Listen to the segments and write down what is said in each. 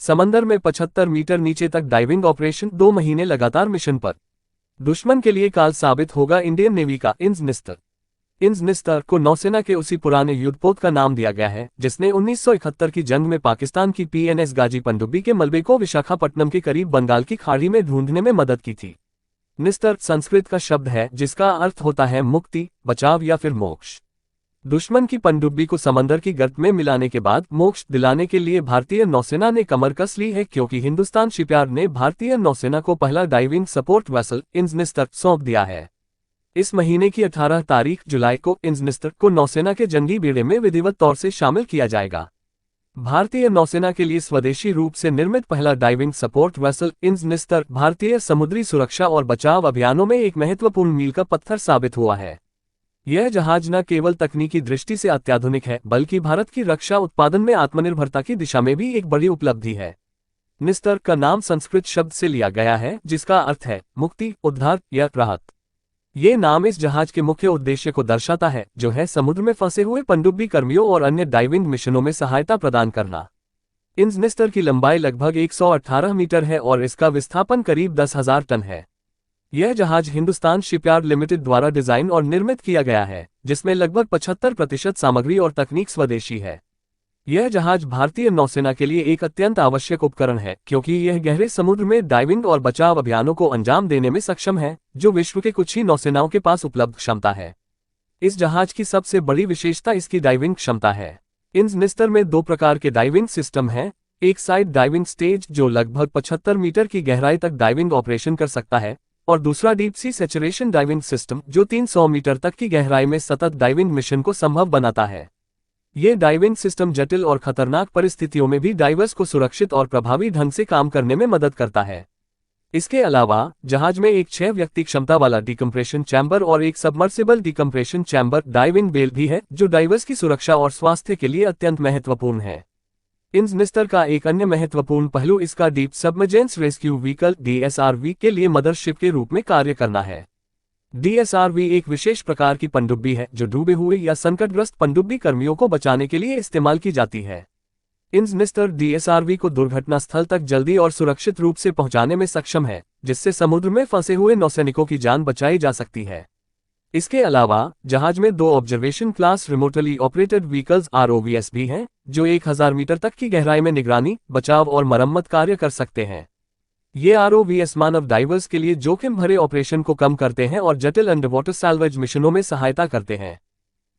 समंदर में 75 मीटर नीचे तक डाइविंग ऑपरेशन, 2 महीने लगातार मिशन पर। दुश्मन के लिए काल साबित होगा इंडियन नेवी का इंजनिस्टर। इंजनिस्टर को नौसेना के उसी पुराने युद्धपोत का नाम दिया गया है जिसने 1971 की जंग में पाकिस्तान की पीएनएस गाजी पनडुब्बी के मलबे को विशाखापट्टनम के करीब बंगाल की खाड़ी में ढूंढने में मदद की थी। निस्तर संस्कृत का शब्द है जिसका अर्थ होता है मुक्ति, बचाव या फिर मोक्ष। दुश्मन की पनडुब्बी को समंदर की गर्त में मिलाने के बाद मोक्ष दिलाने के लिए भारतीय नौसेना ने कमर कस ली है, क्योंकि हिंदुस्तान शिपयार्ड ने भारतीय नौसेना को पहला डाइविंग सपोर्ट वेसल इंजनिस्टर सौंप दिया है। इस महीने की 18 तारीख जुलाई को इंजनिस्टर को नौसेना के जंगी बेड़े में विधिवत तौर से शामिल किया जाएगा। भारतीय नौसेना के लिए स्वदेशी रूप से निर्मित पहला डाइविंग सपोर्ट वेसल इंजनिस्टर भारतीय समुद्री सुरक्षा और बचाव अभियानों में एक महत्वपूर्ण मील का पत्थर साबित हुआ है। यह जहाज न केवल तकनीकी दृष्टि से अत्याधुनिक है, बल्कि भारत की रक्षा उत्पादन में आत्मनिर्भरता की दिशा में भी एक बड़ी उपलब्धि है। निस्तर का नाम संस्कृत शब्द से लिया गया है जिसका अर्थ है मुक्ति, उद्धार या राहत। ये नाम इस जहाज के मुख्य उद्देश्य को दर्शाता है, जो है समुद्र में फंसे हुए पनडुब्बी कर्मियों और अन्य डाइविंग मिशनों में सहायता प्रदान करना। इंजनिस्टर की लंबाई लगभग 118 मीटर है और इसका विस्थापन करीब 10,000 टन है। यह जहाज हिंदुस्तान शिपयार्ड लिमिटेड द्वारा डिजाइन और निर्मित किया गया है, जिसमें लगभग 75% सामग्री और तकनीक स्वदेशी है। यह जहाज भारतीय नौसेना के लिए एक अत्यंत आवश्यक उपकरण है, क्योंकि यह गहरे समुद्र में डाइविंग और बचाव अभियानों को अंजाम देने में सक्षम है, जो विश्व के कुछ ही नौसेनाओं के पास उपलब्ध क्षमता है। इस जहाज की सबसे बड़ी विशेषता इसकी डाइविंग क्षमता है। इंजनिस्टर में 2 प्रकार के डाइविंग सिस्टम हैं। एक साइड डाइविंग स्टेज जो लगभग 75 मीटर की गहराई तक डाइविंग ऑपरेशन कर सकता है, और दूसरा deep sea saturation diving system जो 300 मीटर तक की गहराई में सतत डाइविंग मिशन को संभव बनाता है। ये डाइविंग सिस्टम जटिल और खतरनाक परिस्थितियों में भी डाइवर्स को सुरक्षित और प्रभावी ढंग से काम करने में मदद करता है। इसके अलावा जहाज में एक 6 व्यक्ति क्षमता वाला डिकम्प्रेशन चैम्बर और एक submersible decompression chamber diving bell भी है, जो डाइवर्स की सुरक्षा और स्वास्थ्य के लिए अत्यंत महत्वपूर्ण है। इंजनिस्टर का एक अन्य महत्वपूर्ण पहलू इसका deep submergence rescue vehicle DSRV के लिए मदरशिप के रूप में कार्य करना है। DSRV एक विशेष प्रकार की पनडुब्बी है जो डूबे हुए या संकटग्रस्त पनडुब्बी कर्मियों को बचाने के लिए इस्तेमाल की जाती है। इंजनिस्टर DSRV को दुर्घटना स्थल तक जल्दी और सुरक्षित रूप से पहुंचाने में सक्षम है, जिससे समुद्र में फंसे हुए नौसैनिकों की जान बचाई जा सकती है। इसके अलावा जहाज में 2 observation class remotely operated vehicles ROVs भी हैं, जो 1000 मीटर तक की गहराई में निगरानी, बचाव और मरम्मत कार्य कर सकते हैं। ये ROVs मानव डाइवर्स के लिए जोखिम भरे ऑपरेशन को कम करते हैं और जटिल अंडरवाटर सैल्वेज मिशनों में सहायता करते हैं।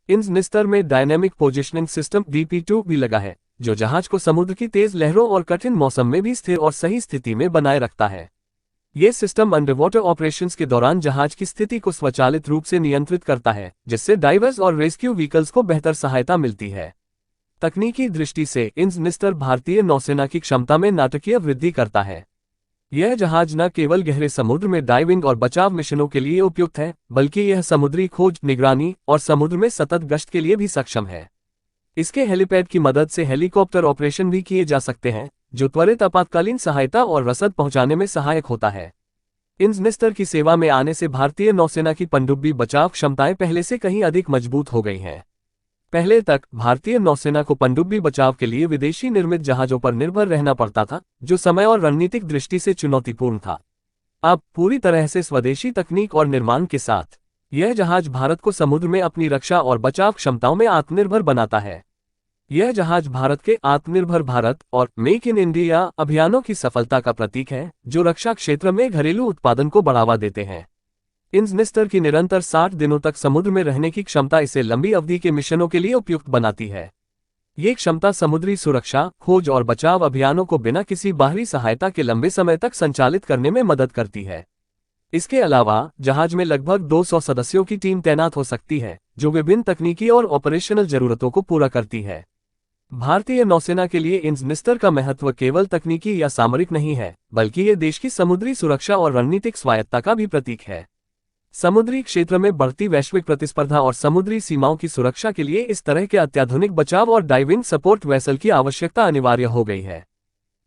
इंजनिस्टर में डायनेमिक पोजिशनिंग सिस्टम DP2 भी लगा है, जो जहाज को समुद्र की तेज लहरों और कठिन मौसम में भी स्थिर और सही स्थिति में बनाए रखता है। ये सिस्टम अंडरवाटर ऑपरेशंस के दौरान जहाज की स्थिति को स्वचालित रूप से नियंत्रित करता है, जिससे डाइवर्स और रेस्क्यू व्हीकल्स को बेहतर सहायता मिलती है। तकनीकी दृष्टि से इंजनिस्टर भारतीय नौसेना की क्षमता में नाटकीय वृद्धि करता है। यह जहाज न केवल गहरे समुद्र में डाइविंग और बचाव मिशनों के लिए उपयुक्त है, बल्कि यह समुद्री खोज, निगरानी और समुद्र में सतत गश्त के लिए भी सक्षम है। इसके हेलीपैड की मदद से हेलीकॉप्टर ऑपरेशन भी किए जा सकते हैं, जो त्वरित आपातकालीन सहायता और रसद पहुंचाने में सहायक होता है। इंजनिस्टर की सेवा में आने से भारतीय नौसेना की पनडुब्बी बचाव क्षमताएं पहले से कहीं अधिक मजबूत हो गई हैं। पहले तक भारतीय नौसेना को पनडुब्बी बचाव के लिए विदेशी निर्मित जहाजों पर निर्भर रहना पड़ता था, जो समय और रणनीतिक दृष्टि से चुनौतीपूर्ण था। अब पूरी तरह से स्वदेशी तकनीक और निर्माण के साथ यह जहाज भारत को समुद्र में अपनी रक्षा और बचाव क्षमताओं में आत्मनिर्भर बनाता है। यह जहाज भारत के आत्मनिर्भर भारत और मेक इन इंडिया अभियानों की सफलता का प्रतीक है, जो रक्षा क्षेत्र में घरेलू उत्पादन को बढ़ावा देते हैं। इंजनिस्टर की निरंतर 60 दिनों तक समुद्र में रहने की क्षमता इसे लंबी अवधि के मिशनों के लिए उपयुक्त बनाती है। ये क्षमता समुद्री सुरक्षा, खोज और बचाव अभियानों को बिना किसी बाहरी सहायता के लंबे समय तक संचालित करने में मदद करती है। इसके अलावा जहाज में लगभग 200 सदस्यों की टीम तैनात हो सकती है, जो विभिन्न तकनीकी और ऑपरेशनल जरूरतों को पूरा करती है। भारतीय नौसेना के लिए इंजनिस्टर का महत्व केवल तकनीकी या सामरिक नहीं है, बल्कि ये देश की समुद्री सुरक्षा और रणनीतिक स्वायत्तता का भी प्रतीक है। समुद्री क्षेत्र में बढ़ती वैश्विक प्रतिस्पर्धा और समुद्री सीमाओं की सुरक्षा के लिए इस तरह के अत्याधुनिक बचाव और डाइविंग सपोर्ट वेसल की आवश्यकता अनिवार्य हो गई है।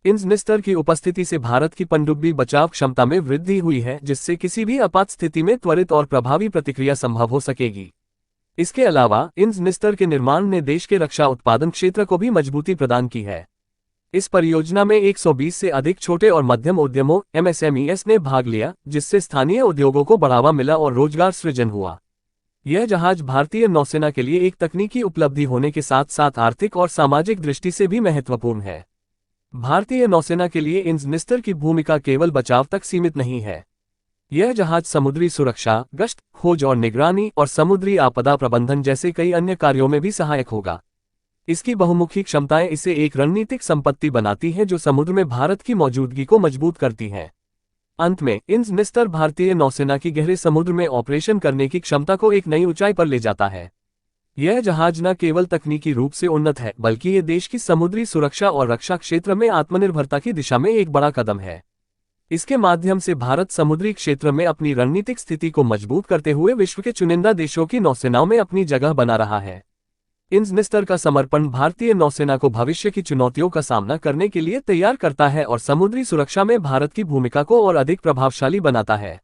इंजनिस्टर की उपस्थिति से भारत की पनडुब्बी बचाव क्षमता में वृद्धि हुई है, जिससे किसी भी आपात स्थिति में त्वरित और प्रभावी प्रतिक्रिया संभव हो सकेगी। इसके अलावा इंजनिस्टर के निर्माण ने देश के रक्षा उत्पादन क्षेत्र को भी मजबूती प्रदान की है। इस परियोजना में 120 से अधिक छोटे और मध्यम उद्यमों MSMEs ने भाग लिया, जिससे स्थानीय उद्योगों को बढ़ावा मिला और रोजगार सृजन हुआ। यह जहाज भारतीय नौसेना के लिए एक तकनीकी उपलब्धि होने के साथ साथ आर्थिक और सामाजिक दृष्टि से भी महत्वपूर्ण है। भारतीय नौसेना के लिए इंजनिस्टर की भूमिका केवल बचाव तक सीमित नहीं है। यह जहाज समुद्री सुरक्षा, गश्त, खोज और निगरानी और समुद्री आपदा प्रबंधन जैसे कई अन्य कार्यों में भी सहायक होगा। इसकी बहुमुखी क्षमताएं इसे एक रणनीतिक संपत्ति बनाती हैं जो समुद्र में भारत की मौजूदगी को मजबूत करती हैं। अंत में इंजनिस्टर भारतीय नौसेना की गहरे समुद्र में ऑपरेशन करने की क्षमता को एक नई ऊंचाई पर ले जाता है। यह जहाज न केवल तकनीकी रूप से उन्नत है, बल्कि ये देश की समुद्री सुरक्षा और रक्षा क्षेत्र में आत्मनिर्भरता की दिशा में एक बड़ा कदम है। इसके माध्यम से भारत समुद्री क्षेत्र में अपनी रणनीतिक स्थिति को मजबूत करते हुए विश्व के चुनिंदा देशों की नौसेनाओं में अपनी जगह बना रहा है। इंजनिस्टर का समर्पण भारतीय नौसेना को भविष्य की चुनौतियों का सामना करने के लिए तैयार करता है और समुद्री सुरक्षा में भारत की भूमिका को और अधिक प्रभावशाली बनाता है।